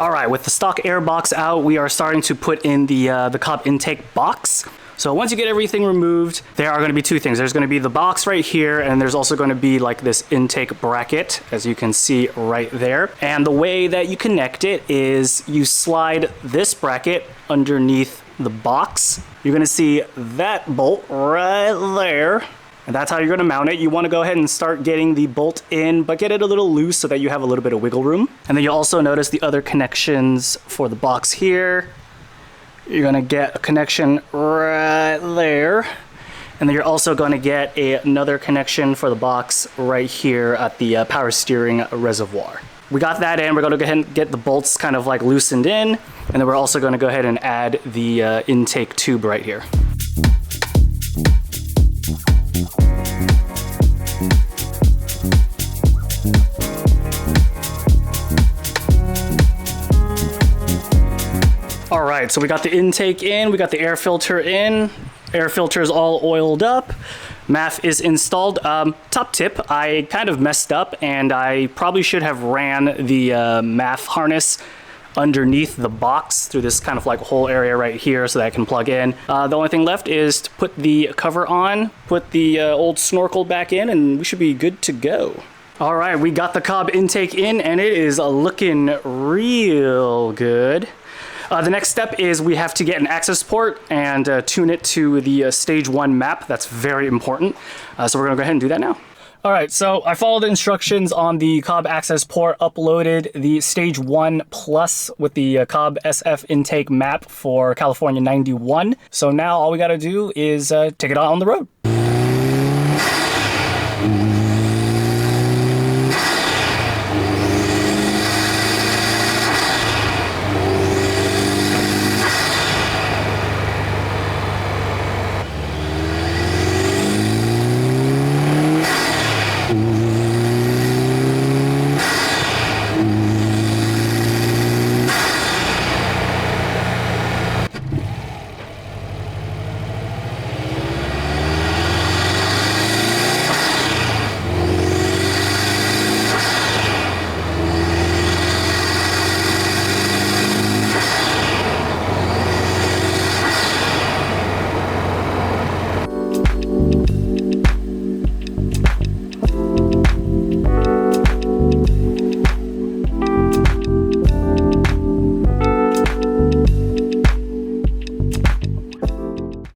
All right, with the stock air box out, we are starting to put in the COBB intake box. So once you get everything removed, there are going to be two things. There's going to be the box right here, and there's also going to be like this intake bracket, as you can see right there. And the way that you connect it is you slide this bracket underneath the box. You're going to see that bolt right there. And that's how you're going to mount it. You want to go ahead and start getting the bolt in, but get it a little loose so that you have a little bit of wiggle room. And then you'll also notice the other connections for the box here. You're going to get a connection right there. And then you're also going to get another connection for the box right here at the power steering reservoir. We got that in. We're going to go ahead and get the bolts kind of like loosened in. And then we're also going to go ahead and add the intake tube right here. All right, so we got the intake in, we got the air filter in. Air filter is all oiled up. MAF is installed. Top tip, I kind of messed up and I probably should have ran the MAF harness underneath the box through this kind of like whole area right here so that I can plug in. The only thing left is to put the cover on, put the old snorkel back in, and we should be good to go. All right, we got the COBB intake in and it is looking real good. The next step is we have to get an Accessport and tune it to the stage 1 map. That's very important. So we're gonna go ahead and do that now. All right, so I followed the instructions on the COBB Accessport, uploaded the stage 1 plus with the COBB SF Intake map for California 91. So now all we gotta do is take it out on the road.